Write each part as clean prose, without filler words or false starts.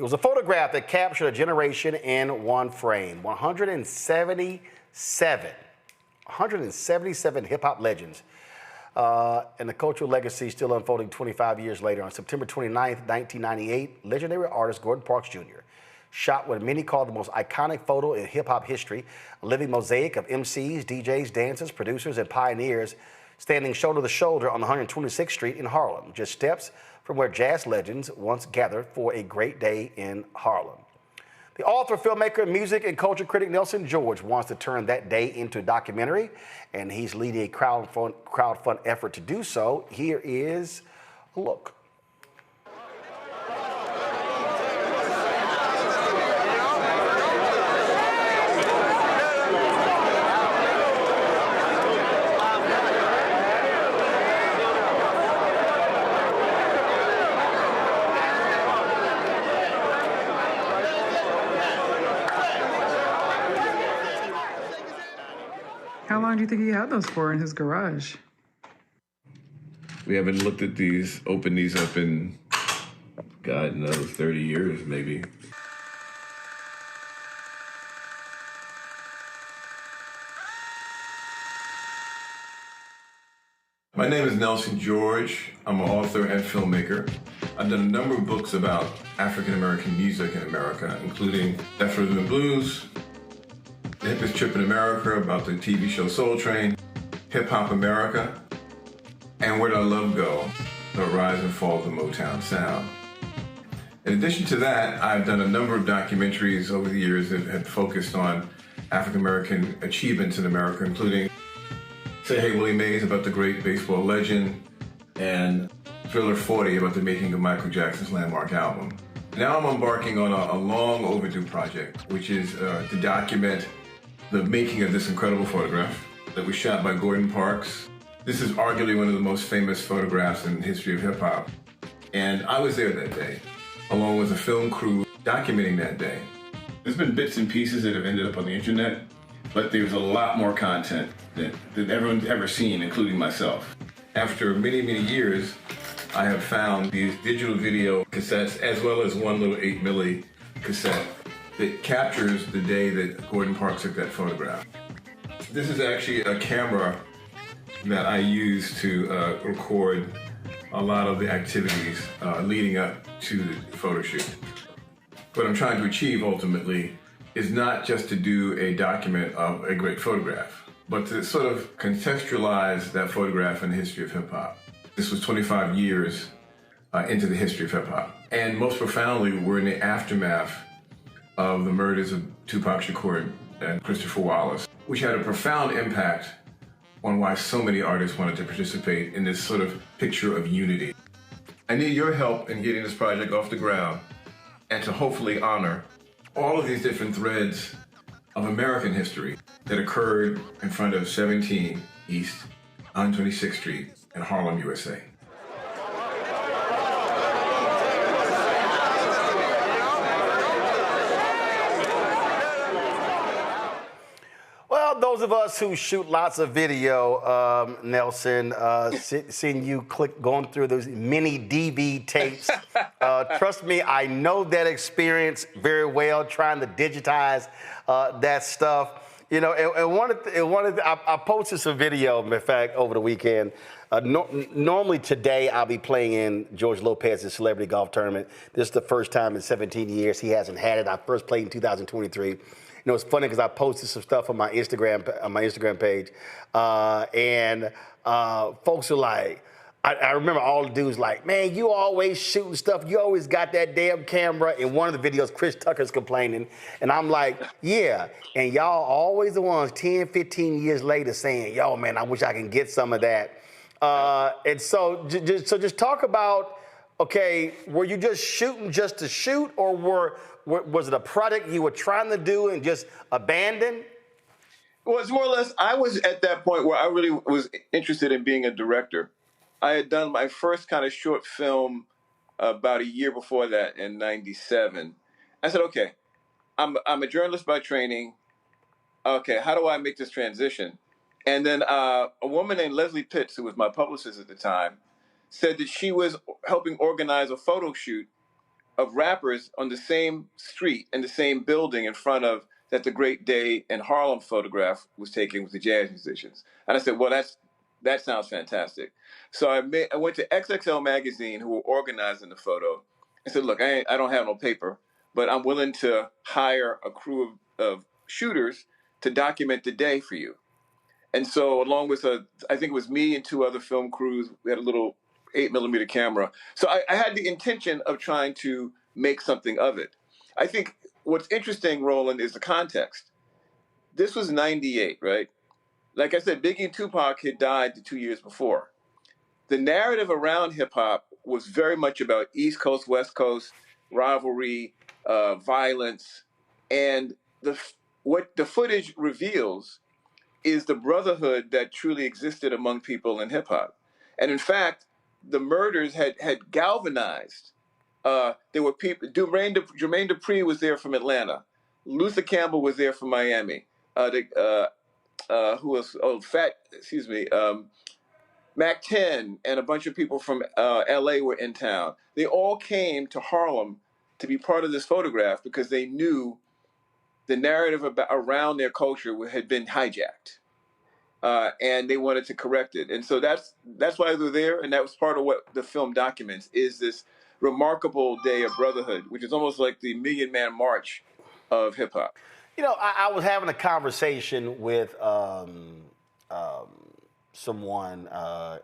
It was a photograph that captured a generation in one frame. 177 hip-hop legends. And the cultural legacy still unfolding 25 years later. On September 29th, 1998, legendary artist Gordon Parks Jr. shot what many call the most iconic photo in hip-hop history, a living mosaic of MCs, DJs, dancers, producers, and pioneers standing shoulder to shoulder on 126th Street in Harlem, just steps from where jazz legends once gathered for a great day in Harlem. The author, filmmaker, music, and culture critic Nelson George wants to turn that day into a documentary, and he's leading a crowdfund effort to do so. Here is a look. How long do you think he had those for in his garage? We haven't looked at these, opened these up in, God knows, 30 years maybe. My name is Nelson George. I'm an author and filmmaker. I've done a number of books about African-American music in America, including Deaf Rhythm and Blues, The Hippest Trip in America, about the TV show Soul Train, Hip Hop America, and Where Did Our Love Go? The Rise and Fall of the Motown Sound. In addition to that, I've done a number of documentaries over the years that have focused on African-American achievements in America, including Say Hey Willie Mays about the great baseball legend, and Thriller 40 about the making of Michael Jackson's landmark album. Now I'm embarking on a long overdue project, which is to document the making of this incredible photograph that was shot by Gordon Parks. This is arguably one of the most famous photographs in the history of hip hop. And I was there that day, along with a film crew documenting that day. There's been bits and pieces that have ended up on the internet, but there's a lot more content that everyone's ever seen, including myself. After many, many years, I have found these digital video cassettes, as well as one little 8mm cassette that captures the day that Gordon Parks took that photograph. This is actually a camera that I use to record a lot of the activities leading up to the photo shoot. What I'm trying to achieve ultimately is not just to do a document of a great photograph, but to sort of contextualize that photograph in the history of hip hop. This was 25 years into the history of hip hop. And most profoundly, we're in the aftermath of the murders of Tupac Shakur and Christopher Wallace, which had a profound impact on why so many artists wanted to participate in this sort of picture of unity. I need your help in getting this project off the ground and to hopefully honor all of these different threads of American history that occurred in front of 17 East 126th Street in Harlem, USA. Well, those of us who shoot lots of video, Nelson, seeing you going through those MiniDV tapes, trust me, I know that experience very well, trying to digitize that stuff. You know, I posted some video, in fact, over the weekend. Normally today I'll be playing in George Lopez's Celebrity Golf Tournament. This is the first time in 17 years he hasn't had it. I first played in 2023. You know, it's funny because I posted some stuff on my Instagram page, and folks are like, I remember all the dudes like, man, you always shooting stuff. You always got that damn camera. In one of the videos, Chris Tucker's complaining. And I'm like, yeah. And y'all always the ones 10, 15 years later saying, yo, man, I wish I can get some of that. And so just talk about, okay, were you just shooting just to shoot, or was it a project you were trying to do and just abandoned? Well, it's more or less, I was at that point where I really was interested in being a director. I had done my first kind of short film about a year before that in '97. I said, okay, I'm a journalist by training. Okay, how do I make this transition? And then a woman named Leslie Pitts, who was my publicist at the time, said that she was helping organize a photo shoot of rappers on the same street in the same building in front of that the Great Day in Harlem photograph was taken with the jazz musicians. And I said, well, that sounds fantastic. So I went to XXL Magazine, who were organizing the photo, and said, look, I don't have no paper, but I'm willing to hire a crew of shooters to document the day for you. And so along with, I think it was me and two other film crews, we had a little 8mm camera. So I had the intention of trying to make something of it. I think what's interesting, Roland, is the context. This was 98, right? Like I said, Biggie and Tupac had died the 2 years before. The narrative around hip hop was very much about East Coast, West Coast, rivalry, violence. And what the footage reveals is the brotherhood that truly existed among people in hip hop. And in fact, the murders had galvanized. There were people. Jermaine Dupri was there from Atlanta. Luther Campbell was there from Miami. Who was Mac 10 and a bunch of people from LA were in town. They all came to Harlem to be part of this photograph because they knew the narrative around their culture had been hijacked. And they wanted to correct it. And so that's why they were there, and that was part of what the film documents, is this remarkable day of brotherhood, which is almost like the Million Man March of hip-hop. You know, I was having a conversation with someone,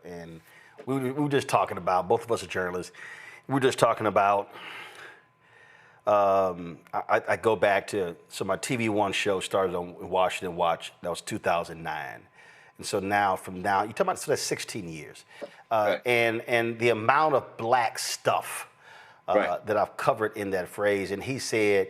and we were just talking about, both of us are journalists, we were just talking about, I go back to, so my TV One show started on Washington Watch, that was 2009. And so now, you're talking about, so that's 16 years. Right. And the amount of black stuff Right. that I've covered in that phrase, and he said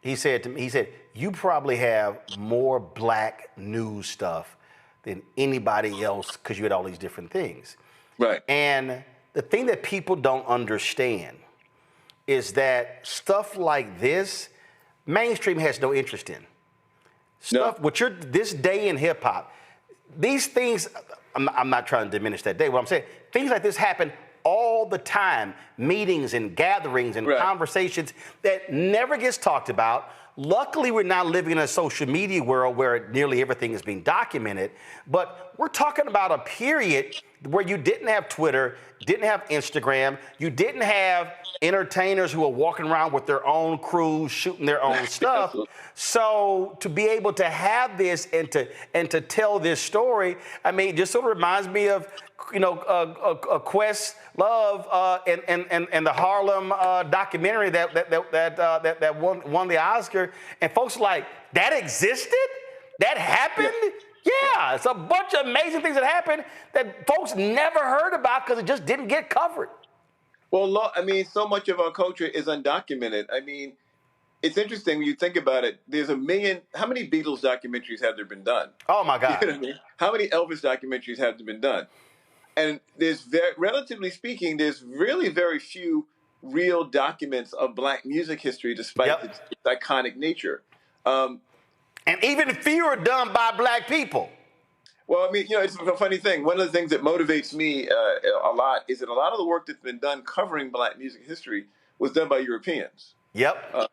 to me, you probably have more black news stuff than anybody else because you had all these different things. Right. And the thing that people don't understand is that stuff like this, mainstream has no interest in. Stuff, this day in hip hop, these things, I'm not trying to diminish that day. What I'm saying, things like this happen all the time, meetings and gatherings and conversations that never gets talked about. Luckily, we're now living in a social media world where nearly everything is being documented, but we're talking about a period where you didn't have Twitter, didn't have Instagram, you didn't have entertainers who are walking around with their own crews, shooting their own stuff. So to be able to have this and to tell this story, I mean, it just sort of reminds me of, you know, Quest Love and the Harlem documentary that won the Oscar, and folks are like, that existed? That happened? Yeah, it's a bunch of amazing things that happened that folks never heard about because it just didn't get covered. Well, I mean, so much of our culture is undocumented. I mean, it's interesting when you think about it. There's a million. How many Beatles documentaries have there been done? Oh my God! You know what I mean? How many Elvis documentaries have there been done? And there's relatively speaking, there's really very few real documents of Black music history, despite its iconic nature. And even fewer done by Black people. Well, I mean, you know, it's a funny thing. One of the things that motivates me a lot is that a lot of the work that's been done covering Black music history was done by Europeans. Yep.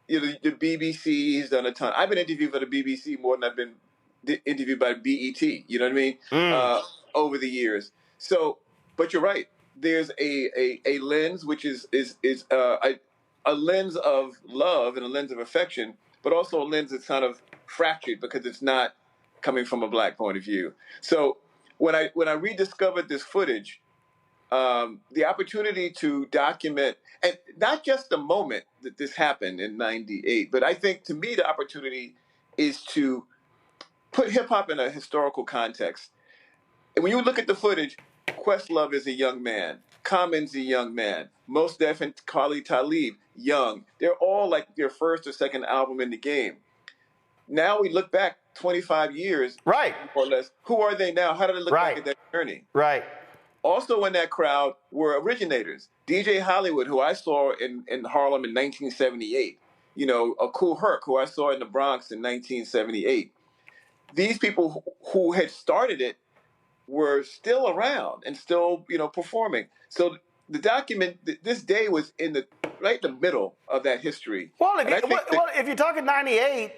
You know, the BBC's done a ton. I've been interviewed by the BBC more than I've been interviewed by BET. You know what I mean? Over the years. So, but you're right. There's a lens which is a lens of love and a lens of affection, but also a lens that's kind of fractured because it's not coming from a Black point of view. So when I rediscovered this footage, the opportunity to document, and not just the moment that this happened in '98, but I think to me the opportunity is to put hip hop in a historical context. And when you look at the footage, Questlove is a young man, Common's a young man, Mos Def and Khalid Talib, young. They're all like their first or second album in the game. Now we look back 25 years, right, more or less. Who are they now? How do they look back at that journey? Right. Also in that crowd were originators. DJ Hollywood, who I saw in Harlem in 1978. You know, Kool Herc, who I saw in the Bronx in 1978. These people who had started it were still around and still, you know, performing. So the document, this day was right in the middle of that history. Well, And I think that- if you're talking 98,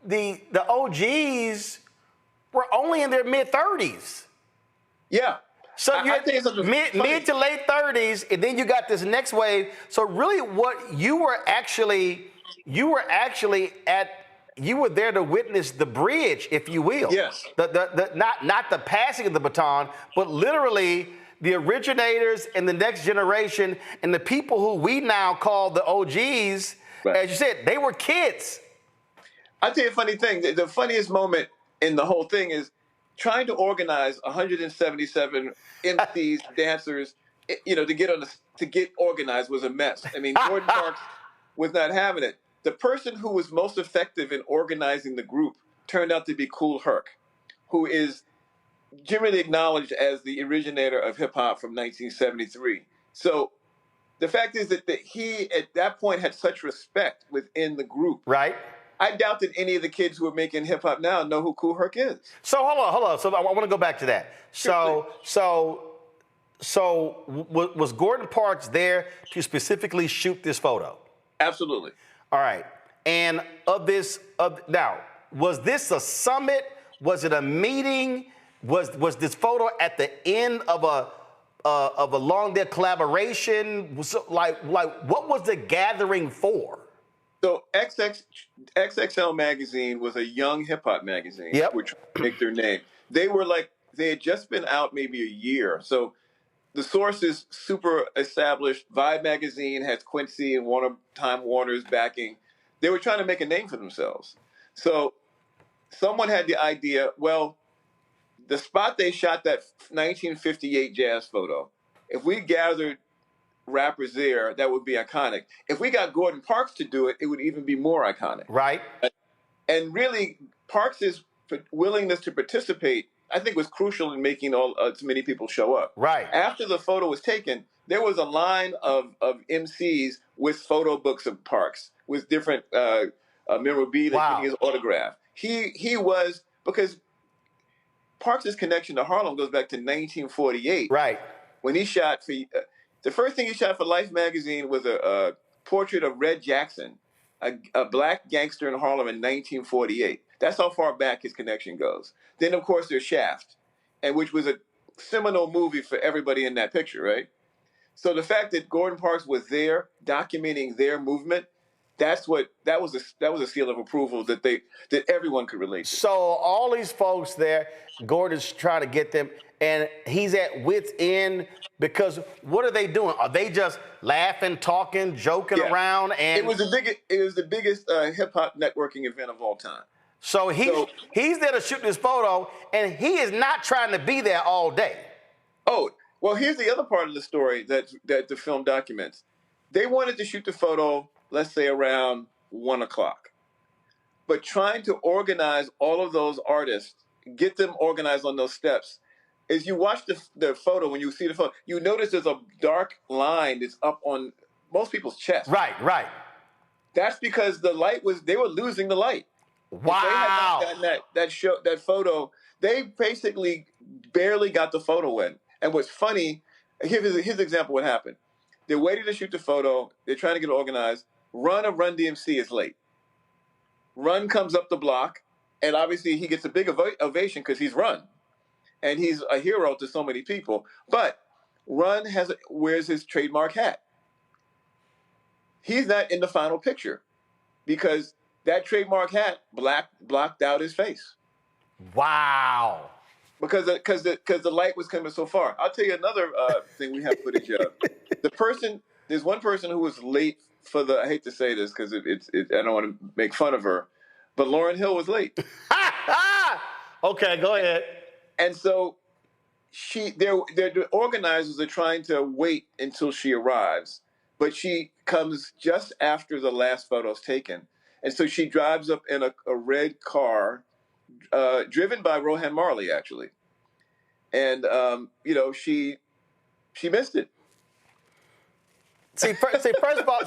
the OGs were only in their mid-30s. yeah. So I you're think it's something mid funny. to late 30s, and then you got this next wave. So really, what you were there to witness the bridge, if you will. Yes. Not the passing of the baton, but literally the originators and the next generation and the people who we now call the OGs. Right. As you said, they were kids. I'll tell you a funny thing. The funniest moment in the whole thing is trying to organize 177 MCs, dancers, to get organized was a mess. I mean, Gordon Parks was not having it. The person who was most effective in organizing the group turned out to be Kool Herc, who is generally acknowledged as the originator of hip hop from 1973. So the fact is that he, at that point, had such respect within the group. Right. I doubt that any of the kids who are making hip hop now know who Kool Herc is. So hold on. So I want to go back to that. Was Gordon Parks there to specifically shoot this photo? Absolutely. All right. And now, was this a summit? Was it a meeting? Was this photo at the end of a long day collaboration? So, like what was the gathering for? So XXL magazine was a young hip hop magazine, Yep. which make their name. They had just been out maybe a year. So the source is super established. Vibe magazine has Quincy and Time Warner's backing. They were trying to make a name for themselves. So someone had the idea, well, the spot they shot that 1958 jazz photo, if we gathered rappers there, that would be iconic. If we got Gordon Parks to do it, it would even be more iconic. Right. And really, Parks' willingness to participate, I think, was crucial in making so many people show up. Right. After the photo was taken, there was a line of MCs with photo books of Parks, with different memorabilia, getting his autograph. He was, because Parks' connection to Harlem goes back to 1948. Right. When he shot for... the first thing he shot for Life magazine was a portrait of Red Jackson, a black gangster in Harlem in 1948. That's how far back his connection goes. Then, of course, there's Shaft, which was a seminal movie for everybody in that picture, right? So the fact that Gordon Parks was there documenting their movement, that was a seal of approval that everyone could relate to. So all these folks there, Gordon's trying to get them, and he's at wit's end because what are they doing? Are they just laughing, talking, joking around? And it was the biggest hip hop networking event of all time. So he's there to shoot this photo, and he is not trying to be there all day. Oh, well, here's the other part of the story that the film documents. They wanted to shoot the photo, let's say, around 1 o'clock. But trying to organize all of those artists, get them organized on those steps, as you watch the photo, when you see the photo, you notice there's a dark line that's up on most people's chest. Right. That's because they were losing the light. Wow. If they had not gotten that photo, they basically barely got the photo in. And what's funny, here's an example of what happened. They're waiting to shoot the photo. They're trying to get it organized. Run of Run DMC is late. Run comes up the block, and obviously he gets a big ovation because he's Run. And he's a hero to so many people. But Run wears his trademark hat. He's not in the final picture because that trademark hat blocked out his face. Wow. Because the light was coming so far. I'll tell you another thing we have footage of. There's one person who was late for I hate to say this because I don't want to make fun of her, but Lauryn Hill was late. Okay, go ahead. And so the organizers are trying to wait until she arrives, but she comes just after the last photo's taken. And so she drives up in a red car, driven by Rohan Marley, actually. And, she missed it. First of all,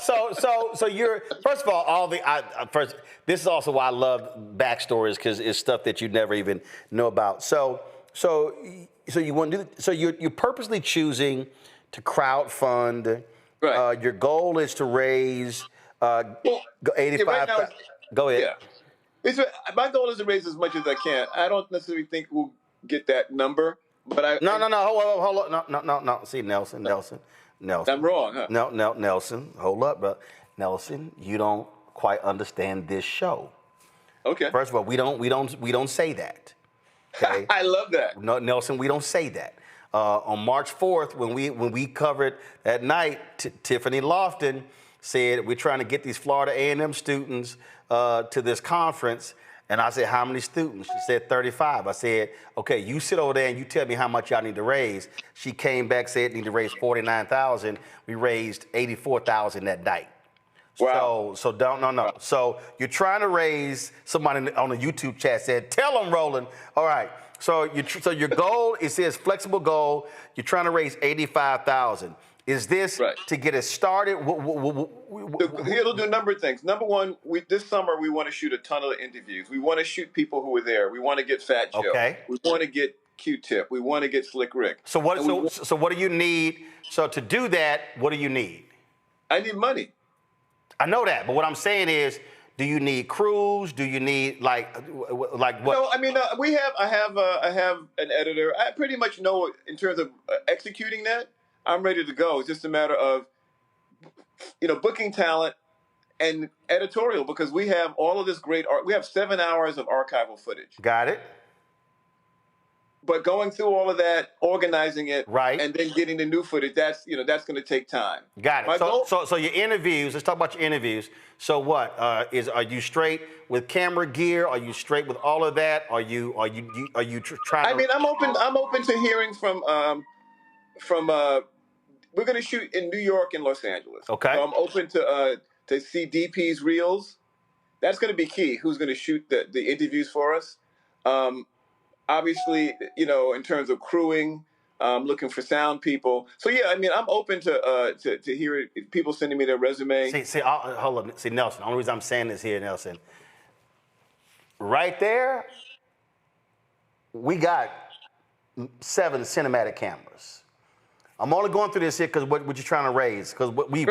this is also why I love backstories because it's stuff that you never even know about. So so you want to do. So you're purposely choosing to crowdfund. Right. Your goal is to raise Well, yeah, 85. right now, Go ahead. yeah. It's, my goal is to raise as much as I can. I don't necessarily think we'll get that number, but No. Hold on. No. See, Nelson. I'm wrong, huh? No, Nelson. Hold up, bro. Nelson, you don't quite understand this show. Okay. First of all, we don't say that. Okay. I love that. No, Nelson, we don't say that. On March 4th, when we covered that night, Tiffany Lofton said we're trying to get these Florida A&M students to this conference. And I said, how many students? She said 35. I said, okay, you sit over there and you tell me how much y'all need to raise. She came back, said need to raise 49,000. We raised 84,000 that night. Wow. So don't no. Wow. So you're trying to raise. Somebody on the YouTube chat said, tell them, Roland. All right. So your goal, it says flexible goal. You're trying to raise 85,000. Is this Right. to get it started? It'll do a number of things. Number one, this summer we want to shoot a ton of interviews. We want to shoot people who were there. We want to get Fat Joe. Okay. We want to get Q-Tip. We want to get Slick Rick. So what do you need? So to do that, what do you need? I need money. I know that, but what I'm saying is, do you need crews? Do you need like what? No, I mean I have an editor. I pretty much know in terms of executing that. I'm ready to go. It's just a matter of booking talent and editorial, because we have all of this great art. We have 7 hours of archival footage. Got it. But going through all of that, organizing it, Right. and then getting the new footage, that's going to take time. Got it. So your interviews. Let's talk about your interviews. So what are you straight with camera gear? Are you straight with all of that? Are you trying? I mean, I'm open to hearing from. We're going to shoot in New York and Los Angeles. Okay. So I'm open to see DP's reels. That's going to be key. Who's going to shoot the interviews for us? Obviously, in terms of crewing, looking for sound people. So yeah, I mean, I'm open to hear people sending me their resume. See, hold on. See, Nelson. The only reason I'm saying this here, Nelson, right there, we got 7 cinematic cameras. I'm only going through this here because what you're trying to raise. Because what we're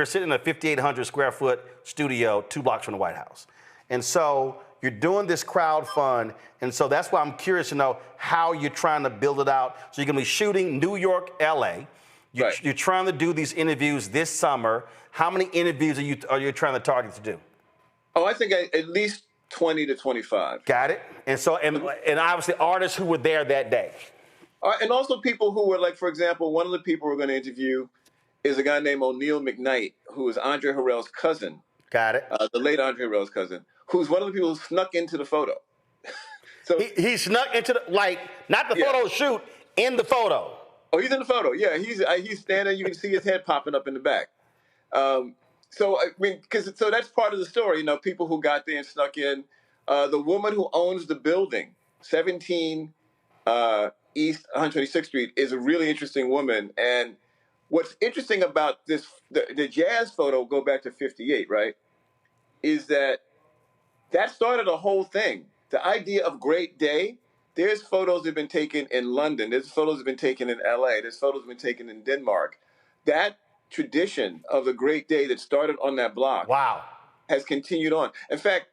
sitting in a 5,800 square foot studio 2 blocks from the White House, and so you're doing this crowd fund, and so that's why I'm curious to know how you're trying to build it out. So you're gonna be shooting New York, LA. You're trying to do these interviews this summer. How many interviews are you trying to target to do? Oh, I think at least 20 to 25. Got it. And so and obviously artists who were there that day. And also people who were, like, for example, one of the people we're going to interview is a guy named O'Neal McKnight, who is Andre Harrell's cousin. Got it. The late Andre Harrell's cousin, who's one of the people who snuck into the photo. So he snuck into not the photo shoot, in the photo. Oh, he's in the photo. Yeah, he's standing. You can see his head popping up in the back. So I mean, so that's part of the story. People who got there and snuck in. The woman who owns the building, 17 East 126th Street, is a really interesting woman. And what's interesting about this, the jazz photo, go back to 58, right, is that started a whole thing. The idea of Great Day, there's photos that have been taken in London. There's photos that have been taken in LA. There's photos that have been taken in Denmark. That tradition of the Great Day that started on that block has continued on. In fact,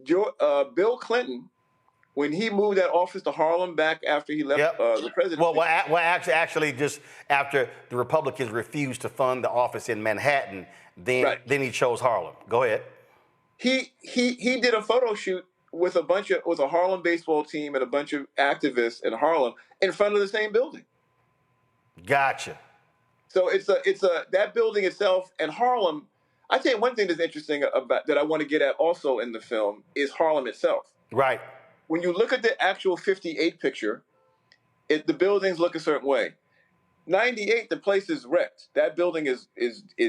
Bill Clinton, when he moved that office to Harlem back after he left the presidency. Actually, just after the Republicans refused to fund the office in Manhattan, then he chose Harlem. Go ahead. He did a photo shoot with a Harlem baseball team and a bunch of activists in Harlem in front of the same building. Gotcha. So it's that building itself and Harlem. I tell you one thing that's interesting about that I want to get at also in the film is Harlem itself. Right. When you look at the actual 58 picture, the buildings look a certain way. 98, the place is wrecked. That building is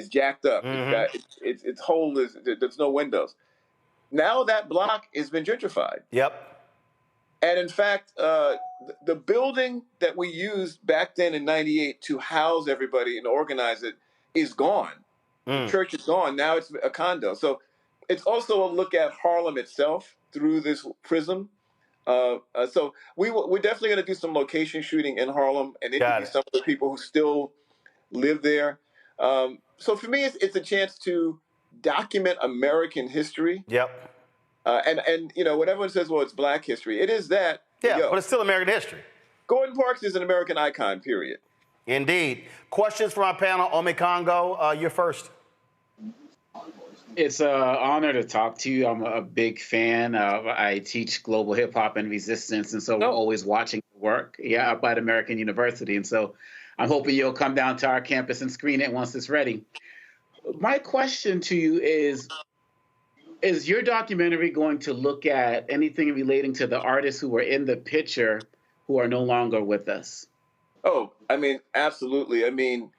jacked up. Mm-hmm. Its hole is there's no windows. Now that block has been gentrified. Yep. And in fact, the building that we used back then in 98 to house everybody and organize it is gone. The church is gone. Now it's a condo. So it's also a look at Harlem itself through this prism. So we're definitely going to do some location shooting in Harlem and Got interview it. some of the people who still live there. So for me, it's a chance to document American history. Yep. And when everyone says, well, it's Black history, it is that. But Yeah, but it's still American history. Gordon Parks is an American icon, period. Indeed. Questions from our panel. Ome Congo, you're first. It's an honor to talk to you. I'm a big fan. I teach global hip hop and resistance, and so we're always watching the work. Yeah, up at American University, and so I'm hoping you'll come down to our campus and screen it once it's ready. My question to you is your documentary going to look at anything relating to the artists who were in the picture who are no longer with us? Oh, I mean, absolutely. I mean,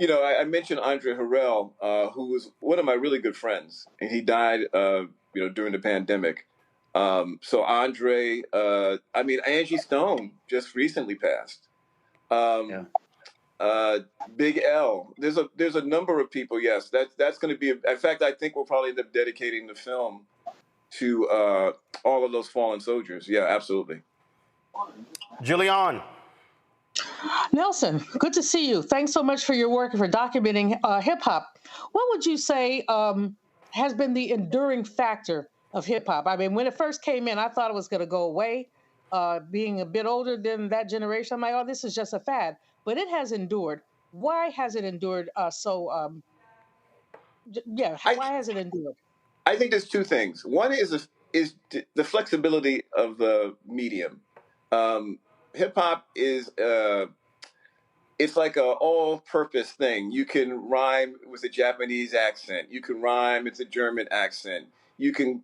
I mentioned Andre Harrell, who was one of my really good friends, and he died, during the pandemic. So Andre, Angie Stone just recently passed. Big L. There's a number of people. Yes, that's going to be. In fact, I think we'll probably end up dedicating the film to all of those fallen soldiers. Yeah, absolutely. Julian. Nelson, good to see you. Thanks so much for your work and for documenting hip hop. What would you say has been the enduring factor of hip hop? I mean, when it first came in, I thought it was going to go away. Being a bit older than that generation, I'm like, oh, this is just a fad. But it has endured. Why has it endured why has it endured? I think there's two things. One is the flexibility of the medium. Hip hop is it's like a all-purpose thing. You can rhyme with a Japanese accent. You can rhyme with a German accent. You can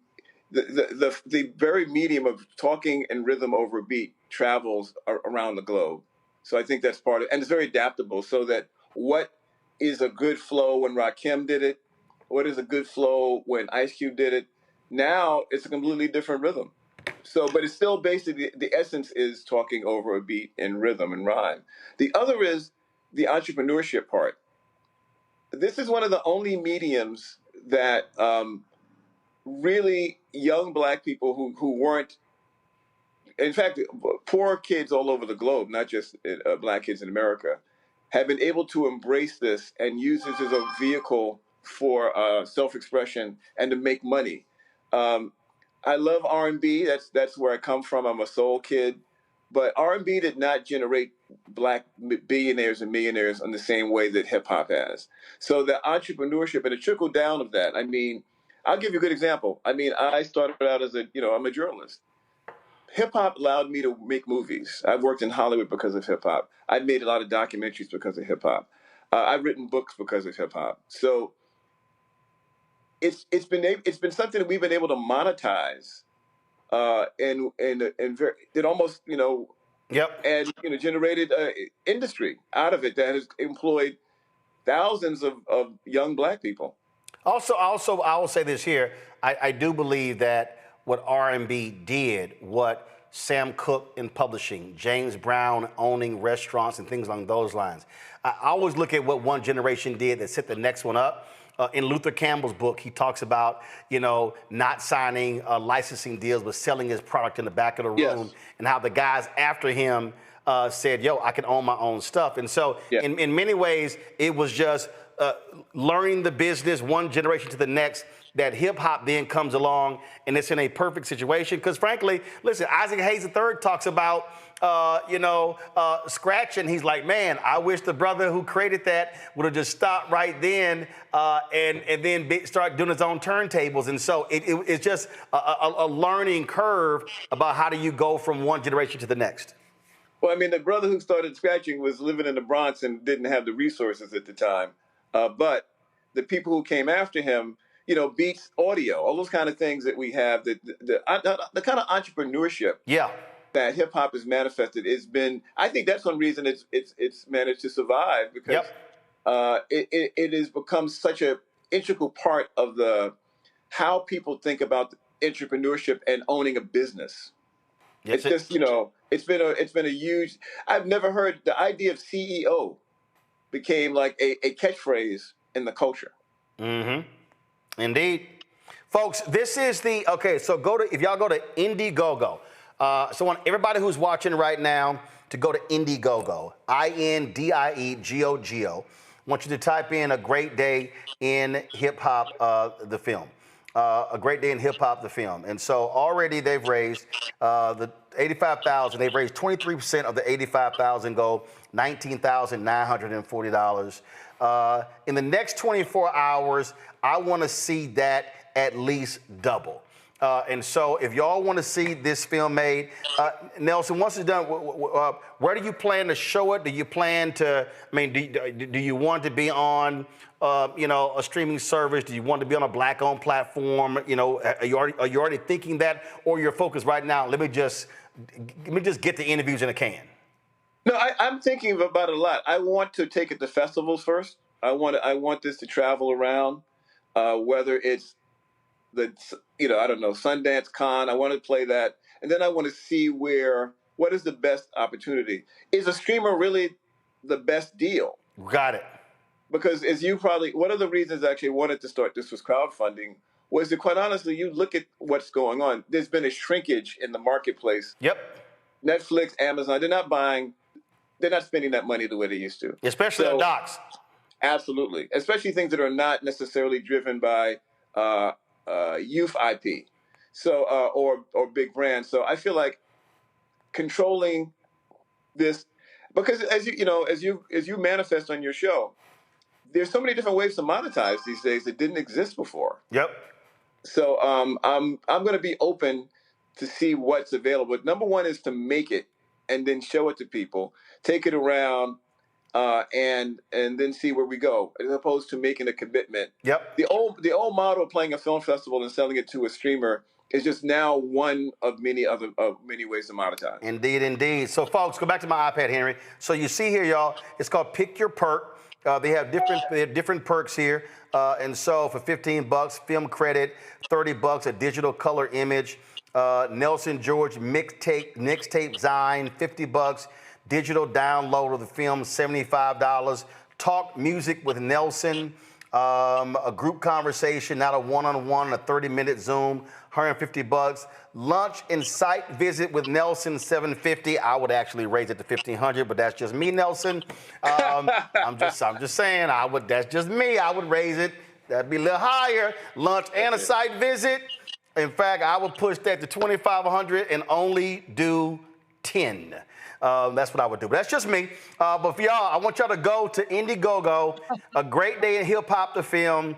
the very medium of talking and rhythm over a beat travels around the globe. So I think that's part of it. And it's very adaptable, so that what is a good flow when Rakim did it, what is a good flow when Ice Cube did it, now it's a completely different rhythm. So, but it's still basically, the essence is talking over a beat in rhythm and rhyme. The other is the entrepreneurship part. This is one of the only mediums that really young Black people who weren't, in fact, poor kids all over the globe, not just Black kids in America, have been able to embrace this and use this as a vehicle for self-expression and to make money. I love R&B. That's where I come from. I'm a soul kid. But R&B did not generate Black billionaires and millionaires in the same way that hip-hop has. So the entrepreneurship and the trickle down of that, I mean, I'll give you a good example. I mean, I started out as I'm a journalist. Hip-hop allowed me to make movies. I've worked in Hollywood because of hip-hop. I've made a lot of documentaries because of hip-hop. I've written books because of hip-hop. So it's been something that we've been able to monetize, and it almost and generated industry out of it that has employed thousands of young Black people. Also, I will say this here. I do believe that what R&B did, what Sam Cooke in publishing, James Brown owning restaurants and things along those lines. I always look at what one generation did that set the next one up. In Luther Campbell's book, he talks about, not signing licensing deals, but selling his product in the back of the room, and how the guys after him said, yo, I can own my own stuff. And so in many ways, it was just learning the business one generation to the next, that hip hop then comes along and it's in a perfect situation. Because frankly, listen, Isaac Hayes III talks about, scratching. He's like, man, I wish the brother who created that would have just stopped right then and then start doing his own turntables. And so it's just a learning curve about how do you go from one generation to the next. Well, I mean, the brother who started scratching was living in the Bronx and didn't have the resources at the time. But the people who came after him, beats, audio, all those kind of things that we have, the kind of entrepreneurship that hip hop has manifested has been, I think that's one reason it's managed to survive, because it has become such an integral part of how people think about entrepreneurship and owning a business. It's just, it's been a huge, I've never heard the idea of CEO became like a catchphrase in the culture. Mm-hmm. Indeed. Folks, this is so if y'all go to Indiegogo, So I want everybody who's watching right now to go to Indiegogo, INDIEGOGO. I want you to type in A Great Day in Hip Hop, the film. A Great Day in Hip Hop, the film. And so already they've raised the $85,000. They've raised 23% of the $85,000 goal, $19,940. In the next 24 hours, I want to see that at least double. And so if y'all want to see this film made, Nelson, once it's done, where do you plan to show it? Do you plan to, do you want to be on, a streaming service? Do you want to be on a black-owned platform? Are you already thinking that, or your focus right now? Let me just get the interviews in a can. No, I'm thinking about it a lot. I want to take it to festivals first. I want this to travel around, whether it's Sundance Con. I want to play that, and then I want to see what is the best opportunity. Is a streamer really the best deal? Got it. Because one of the reasons I actually wanted to start this was crowdfunding, was that quite honestly, you look at what's going on. There's been a shrinkage in the marketplace. Yep. Netflix, Amazon, they're not spending that money the way they used to. Especially on docs. Absolutely. Especially things that are not necessarily driven by youth IP, or big brands. So I feel like controlling this, because as you manifest on your show, there's so many different ways to monetize these days that didn't exist before. Yep. So I'm going to be open to see what's available. Number one is to make it and then show it to people, take it around, and then see where we go, as opposed to making a commitment. Yep. The old model of playing a film festival and selling it to a streamer is just now one of many ways to monetize. Indeed, indeed. So, folks, go back to my iPad, Henry. So you see here, y'all, it's called Pick Your Perk. They have different perks here. And so for $15, film credit, $30, a digital color image. Nelson George mixtape Zine, $50. Digital download of the film, $75. Talk music with Nelson, a group conversation, not a one-on-one, a 30-minute Zoom, $150. Lunch and site visit with Nelson, $750. I would actually raise it to $1,500, but that's just me, Nelson. I'm just saying, that's just me. I would raise it. That'd be a little higher. Lunch and a site visit. In fact, I would push that to $2,500 and only do 10. That's what I would do. But that's just me. But for y'all, I want y'all to go to Indiegogo, A Great Day in Hip Hop, the film,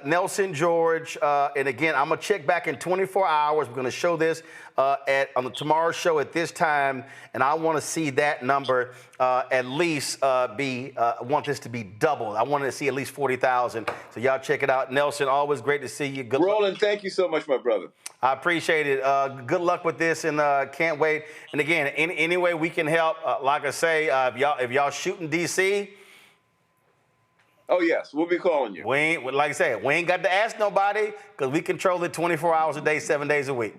Nelson George. And again, I'm going to check back in 24 hours. We're going to show this on the tomorrow's show at this time. And I want to see that number at least I want this to be doubled. I want to see at least 40,000. So y'all check it out. Nelson, always great to see you. Good Roland, thank you so much, my brother. I appreciate it. Good luck with this, and can't wait. And again, any way we can help, like I say, if y'all shooting DC. Oh yes, we'll be calling you. Like I said, we ain't got to ask nobody because we control it 24 hours a day, 7 days a week.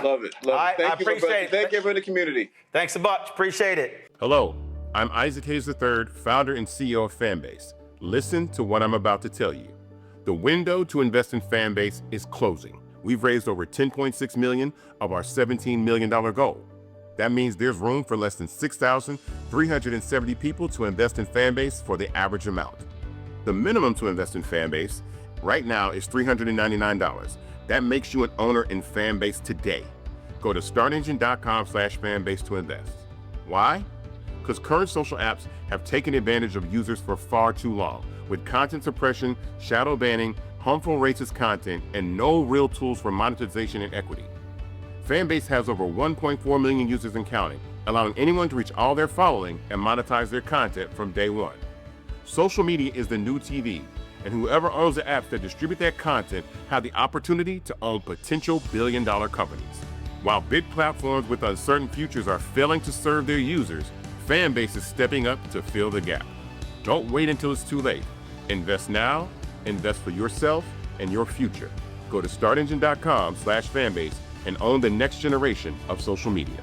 Love it. Thank you, appreciate it. Thank you for the community. Thanks so much. Appreciate it. Hello, I'm Isaac Hayes III, founder and CEO of Fanbase. Listen to what I'm about to tell you. The window to invest in Fanbase is closing. We've raised over $10.6 million of our $17 million goal. That means there's room for less than 6,370 people to invest in Fanbase for the average amount. The minimum to invest in Fanbase right now is $399. That makes you an owner in Fanbase today. Go to startengine.com/fanbase to invest. Why? Because current social apps have taken advantage of users for far too long, with content suppression, shadow banning, harmful racist content, and no real tools for monetization and equity. Fanbase has over 1.4 million users and counting, allowing anyone to reach all their following and monetize their content from day one. Social media is the new TV, and whoever owns the apps that distribute that content have the opportunity to own potential billion-dollar companies. While big platforms with uncertain futures are failing to serve their users, Fanbase is stepping up to fill the gap. Don't wait until it's too late. Invest now, invest for yourself and your future. Go to startengine.com/fanbase and own the next generation of social media.